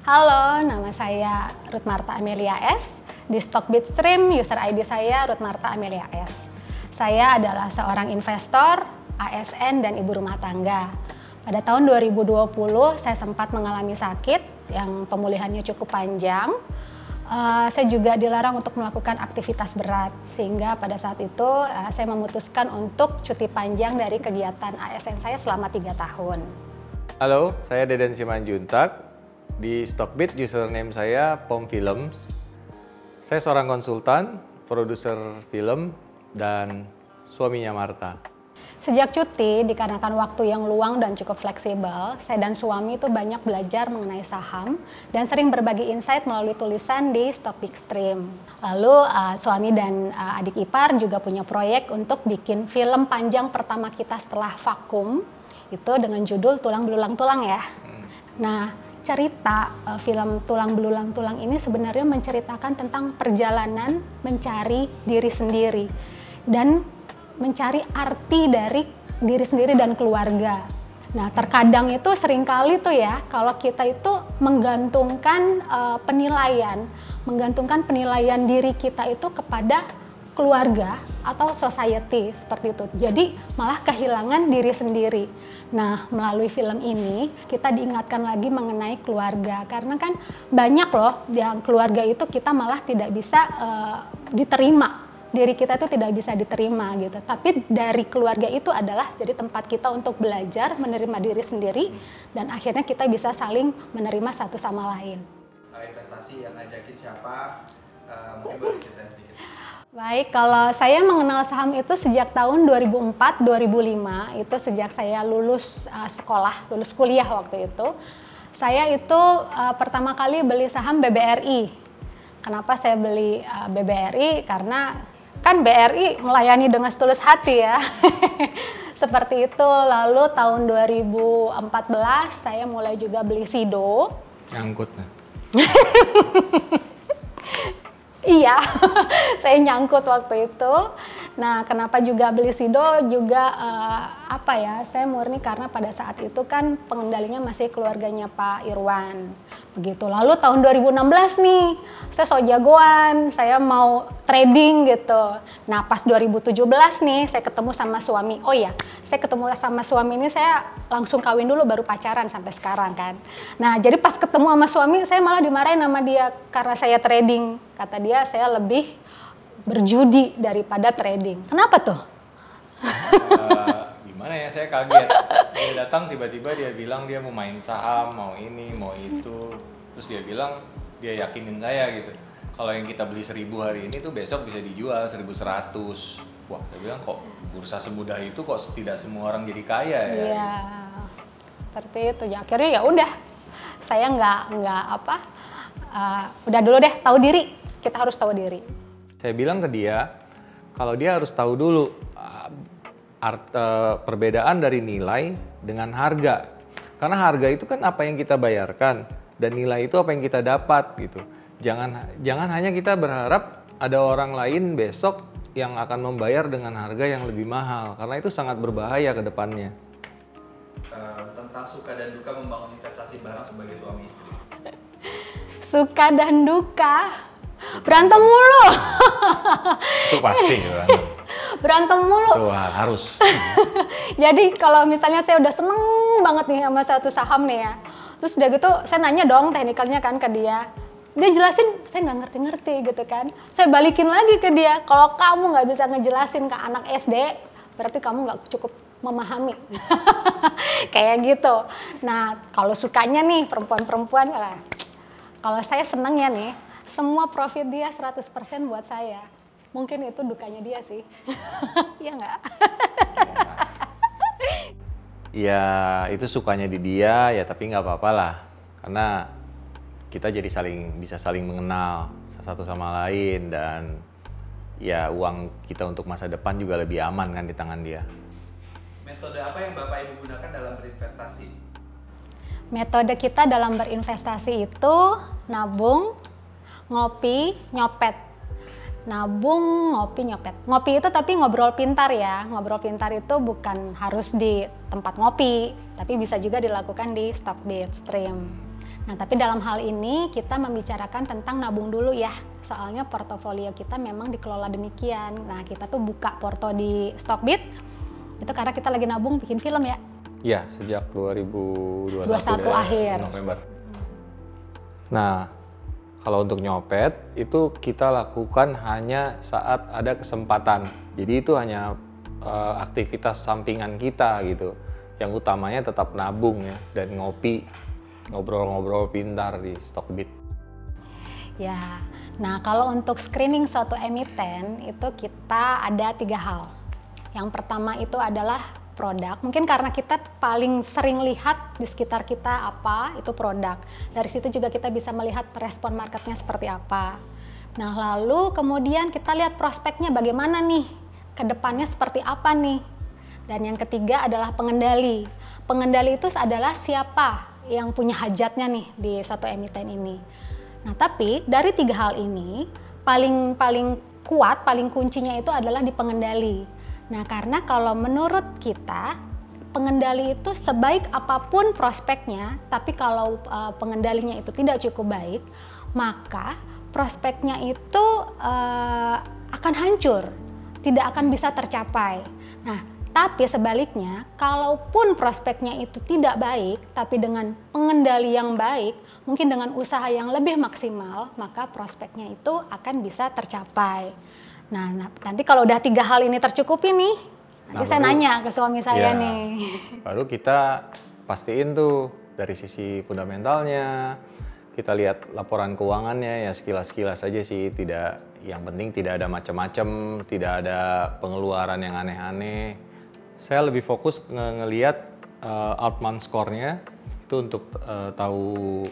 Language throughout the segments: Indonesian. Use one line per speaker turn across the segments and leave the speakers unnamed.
Halo, nama saya Ruth Marta Amelia S. Di Stockbit-Stream, user ID saya Ruth Marta Amelia S. Saya adalah seorang investor, ASN, dan ibu rumah tangga. Pada tahun 2020, saya sempat mengalami sakit yang pemulihannya cukup panjang. Saya juga dilarang untuk melakukan aktivitas berat, sehingga pada saat itu saya memutuskan untuk cuti panjang dari kegiatan ASN saya selama 3 tahun.
Halo, saya Deden Simanjuntak. Di Stockbit, username saya Pom Films. Saya seorang konsultan, produser film, dan suaminya Marta.
Sejak cuti, dikarenakan waktu yang luang dan cukup fleksibel, saya dan suami itu banyak belajar mengenai saham dan sering berbagi insight melalui tulisan di Stockbit-Stream. Lalu suami dan adik ipar juga punya proyek untuk bikin film panjang pertama kita setelah vakum, itu dengan judul Tulang Belulang Tulang ya. Nah, cerita film Tulang Belulang Tulang ini sebenarnya menceritakan tentang perjalanan mencari diri sendiri dan mencari arti dari diri sendiri dan keluarga. Nah, terkadang itu seringkali tuh ya, kalau kita itu menggantungkan penilaian diri kita itu kepada keluarga atau society seperti itu. Jadi malah kehilangan diri sendiri. Nah, melalui film ini kita diingatkan lagi mengenai keluarga, karena kan banyak loh yang keluarga itu kita malah tidak bisa diterima. Diri kita itu tidak bisa diterima gitu. Tapi dari keluarga itu adalah jadi tempat kita untuk belajar menerima diri sendiri dan akhirnya kita bisa saling menerima satu sama lain.
Investasi yang ngajakin siapa? Mungkin boleh cerita sedikit.
Baik, kalau saya mengenal saham itu sejak tahun 2004-2005, itu sejak saya lulus lulus kuliah waktu itu. Saya itu pertama kali beli saham BBRI. Kenapa saya beli BBRI? Karena kan BRI melayani dengan setulus hati ya. Seperti itu. Lalu tahun 2014 saya mulai juga beli Sido.
Nyangkut.
Iya, saya nyangkut waktu itu. Nah, kenapa juga beli Sido juga saya murni karena pada saat itu kan pengendalinya masih keluarganya Pak Irwan. Begitu. Lalu tahun 2016 nih, saya so jagoan, saya mau trading gitu. Nah, pas 2017 nih saya ketemu sama suami. Oh iya, saya ketemu sama suami ini saya langsung kawin dulu baru pacaran sampai sekarang kan. Nah, jadi pas ketemu sama suami saya malah dimarahin sama dia karena saya trading. Kata dia saya lebih berjudi daripada trading. Kenapa tuh?
Gimana ya, saya kaget. Dia datang tiba-tiba dia bilang dia mau main saham, mau ini, mau itu. Terus dia bilang dia yakinin saya gitu. Kalau yang kita beli 1.000 hari ini tuh besok bisa dijual 1.100. Wah, saya bilang kok bursa semudah itu, kok tidak semua orang jadi kaya ya?
Iya, seperti itu. Ya akhirnya ya udah, saya udah dulu deh, tahu diri. Kita harus tahu diri.
Saya bilang ke dia, kalau dia harus tahu dulu perbedaan dari nilai dengan harga. Karena harga itu kan apa yang kita bayarkan dan nilai itu apa yang kita dapat gitu. Jangan hanya kita berharap ada orang lain besok yang akan membayar dengan harga yang lebih mahal, karena itu sangat berbahaya ke depannya.
Tentang suka dan duka membangun investasi bareng sebagai suami istri.
Suka dan duka. Berantem mulu.
Itu pasti berantem.
Berantem mulu.
Tuh, harus.
Jadi kalau misalnya saya udah seneng banget nih sama satu saham nih ya. Terus udah gitu saya nanya dong teknikalnya kan ke dia. Dia jelasin saya nggak ngerti-ngerti gitu kan. Saya balikin lagi ke dia. Kalau kamu nggak bisa ngejelasin ke anak SD, berarti kamu nggak cukup memahami. Kayak gitu. Nah kalau sukanya nih perempuan-perempuan, kalau saya senengnya nih, semua profit dia 100% buat saya. Mungkin itu dukanya dia sih. Iya nggak?
Ya itu sukanya di dia ya, tapi nggak apa-apa lah. Karena kita jadi bisa saling mengenal satu sama lain, dan ya uang kita untuk masa depan juga lebih aman kan di tangan dia.
Metode apa yang Bapak Ibu gunakan dalam berinvestasi?
Metode kita dalam berinvestasi itu nabung, ngopi, nyopet. Nabung, ngopi, nyopet. Ngopi itu tapi ngobrol pintar ya. Ngobrol pintar itu bukan harus di tempat ngopi, tapi bisa juga dilakukan di Stockbit-Stream. Nah, tapi dalam hal ini kita membicarakan tentang nabung dulu ya. Soalnya portofolio kita memang dikelola demikian. Nah, kita tuh buka porto di Stockbit itu karena kita lagi nabung bikin film ya.
Iya, sejak 2021
akhir.
November. Nah, kalau untuk nyopet itu kita lakukan hanya saat ada kesempatan. Jadi itu hanya aktivitas sampingan kita gitu. Yang utamanya tetap nabung ya dan ngopi, ngobrol-ngobrol pintar di Stockbit.
Ya, nah kalau untuk screening suatu emiten itu kita ada 3 hal. Yang pertama itu adalah produk. Mungkin karena kita paling sering lihat di sekitar kita apa itu produk. Dari situ juga kita bisa melihat respon marketnya seperti apa. Nah lalu kemudian kita lihat prospeknya bagaimana nih, kedepannya seperti apa nih. Dan yang ketiga adalah pengendali. Pengendali itu adalah siapa yang punya hajatnya nih di satu emiten ini. Nah, tapi dari 3 hal ini paling kuat, paling kuncinya itu adalah di pengendali. Nah, karena kalau menurut kita pengendali itu sebaik apapun prospeknya, tapi kalau pengendalinya itu tidak cukup baik, maka prospeknya itu akan hancur, tidak akan bisa tercapai. Nah, tapi sebaliknya, kalaupun prospeknya itu tidak baik, tapi dengan pengendali yang baik, mungkin dengan usaha yang lebih maksimal, maka prospeknya itu akan bisa tercapai. Nah nanti kalau udah 3 hal ini tercukupi nih, nanti saya nanya ke suami saya nih.
Baru kita pastiin tuh dari sisi fundamentalnya, kita lihat laporan keuangannya ya sekilas-sekilas aja sih, yang penting tidak ada macam-macam, tidak ada pengeluaran yang aneh-aneh. Saya lebih fokus ngelihat Altman score-nya itu untuk tahu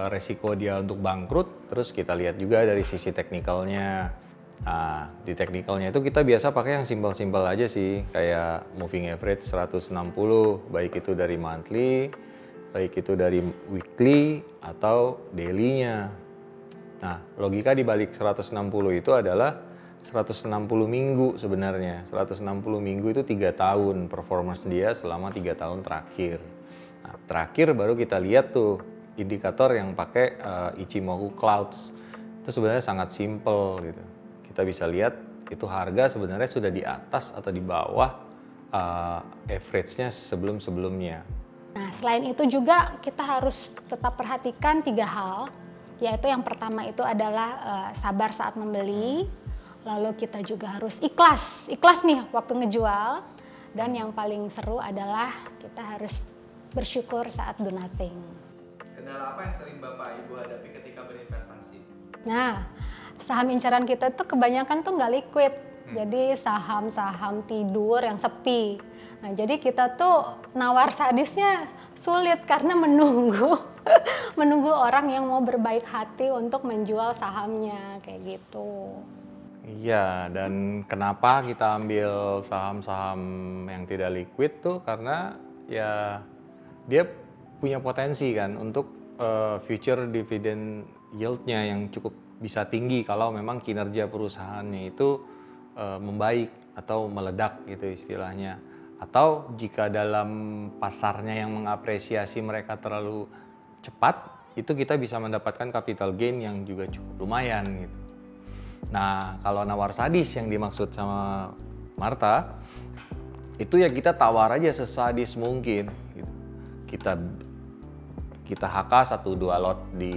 resiko dia untuk bangkrut. Terus kita lihat juga dari sisi teknikalnya. Nah, di teknikalnya itu kita biasa pakai yang simpel-simpel aja sih, kayak moving average 160, baik itu dari monthly, baik itu dari weekly atau daily-nya. Nah, logika di balik 160 itu adalah 160 minggu sebenarnya. 160 minggu itu 3 tahun performance dia selama 3 tahun terakhir. Nah, terakhir baru kita lihat tuh indikator yang pakai Ichimoku Clouds. Itu sebenarnya sangat simple gitu. Kita bisa lihat itu harga sebenarnya sudah di atas atau di bawah average-nya sebelum-sebelumnya.
Nah, selain itu juga kita harus tetap perhatikan 3 hal, yaitu yang pertama itu adalah sabar saat membeli. Lalu kita juga harus ikhlas nih waktu ngejual. Dan yang paling seru adalah kita harus bersyukur saat do nothing.
Kendala apa yang sering Bapak Ibu hadapi ketika berinvestasi?
Nah, saham incaran kita tuh kebanyakan tuh nggak liquid. Jadi saham-saham tidur yang sepi. Nah, jadi kita tuh nawar sadisnya sulit karena menunggu orang yang mau berbaik hati untuk menjual sahamnya kayak gitu.
Iya, dan kenapa kita ambil saham-saham yang tidak liquid tuh karena ya dia punya potensi kan untuk future dividend yield-nya yang cukup bisa tinggi kalau memang kinerja perusahaannya itu membaik atau meledak gitu istilahnya. Atau jika dalam pasarnya yang mengapresiasi mereka terlalu cepat, itu kita bisa mendapatkan capital gain yang juga cukup lumayan gitu. Nah, kalau nawar sadis yang dimaksud sama Martha, itu ya kita tawar aja sesadis mungkin gitu. Kita HK 1-2 lot di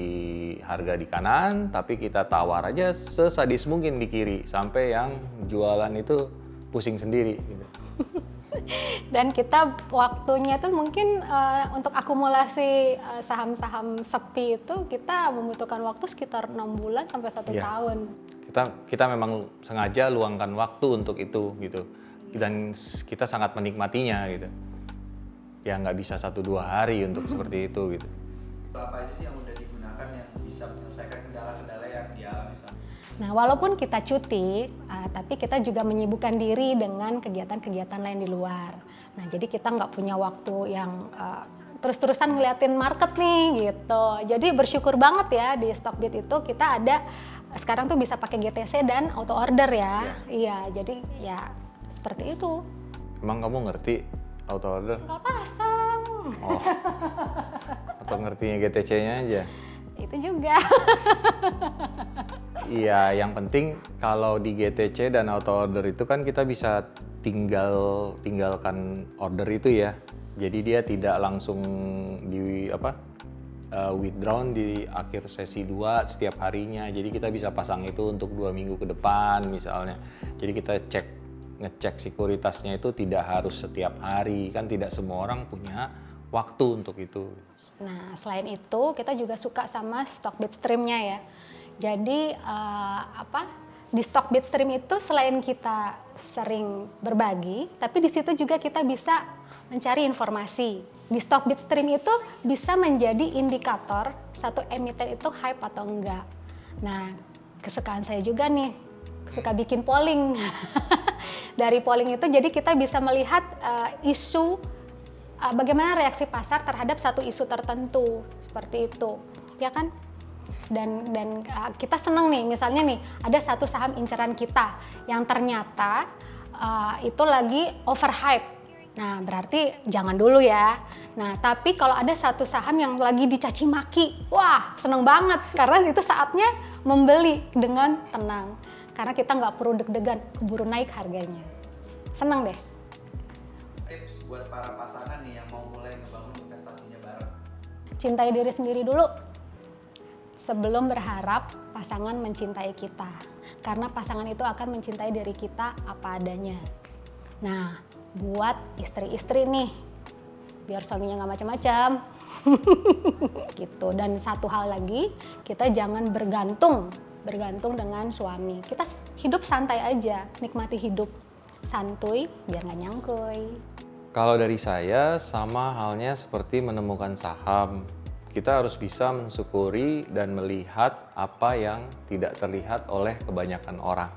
harga di kanan, tapi kita tawar aja sesadis mungkin di kiri sampai yang jualan itu pusing sendiri gitu.
Dan kita waktunya tuh mungkin untuk akumulasi saham-saham sepi itu kita membutuhkan waktu sekitar 6 bulan sampai 1 tahun.
Kita memang sengaja luangkan waktu untuk itu gitu, dan kita sangat menikmatinya gitu. Ya nggak bisa 1-2 hari untuk seperti itu gitu.
Apa aja sih yang udah digunakan yang bisa menyelesaikan kendala-kendala yang dialami sama?
Nah, walaupun kita cuti, tapi kita juga menyibukkan diri dengan kegiatan-kegiatan lain di luar. Nah, jadi kita nggak punya waktu yang terus-terusan ngeliatin market nih gitu. Jadi bersyukur banget ya di Stockbit itu kita ada sekarang tuh bisa pakai GTC dan auto order ya. Iya, jadi ya seperti itu.
Emang kamu ngerti auto order?
Nggak pasang.
Oh. Atau ngertinya GTC-nya aja?
Itu juga.
Iya, yang penting kalau di GTC dan auto order itu kan kita bisa tinggalkan order itu ya. Jadi dia tidak langsung di withdrawn di akhir sesi 2 setiap harinya. Jadi kita bisa pasang itu untuk 2 minggu ke depan misalnya. Jadi kita ngecek sekuritasnya itu tidak harus setiap hari. Kan tidak semua orang punya waktu untuk itu.
Nah, selain itu kita juga suka sama stock bitstream-nya ya. Jadi di stock bitstream itu selain kita sering berbagi, tapi di situ juga kita bisa mencari informasi. Di stock bitstream itu bisa menjadi indikator satu emiten itu hype atau enggak. Nah, kesukaan saya juga nih, suka bikin polling. Dari polling itu jadi kita bisa melihat isu bagaimana reaksi pasar terhadap satu isu tertentu, seperti itu, ya kan? Dan kita seneng nih, misalnya nih ada satu saham inceran kita yang ternyata itu lagi overhype. Nah, berarti jangan dulu ya. Nah, tapi kalau ada satu saham yang lagi dicaci maki, wah seneng banget karena itu saatnya membeli dengan tenang. Karena kita nggak perlu deg-degan, keburu naik harganya. Seneng deh.
Tips buat para pasangan nih yang mau mulai ngebangun investasinya bareng.
Cintai diri sendiri dulu sebelum berharap pasangan mencintai kita. Karena pasangan itu akan mencintai diri kita apa adanya. Nah, buat istri-istri nih, biar suaminya nggak macam-macam. Gitu. Dan satu hal lagi, kita jangan bergantung dengan suami. Kita hidup santai aja, nikmati hidup. Santuy, biar nggak nyangkui.
Kalau dari saya sama halnya seperti menemukan saham. Kita harus bisa mensyukuri dan melihat apa yang tidak terlihat oleh kebanyakan orang.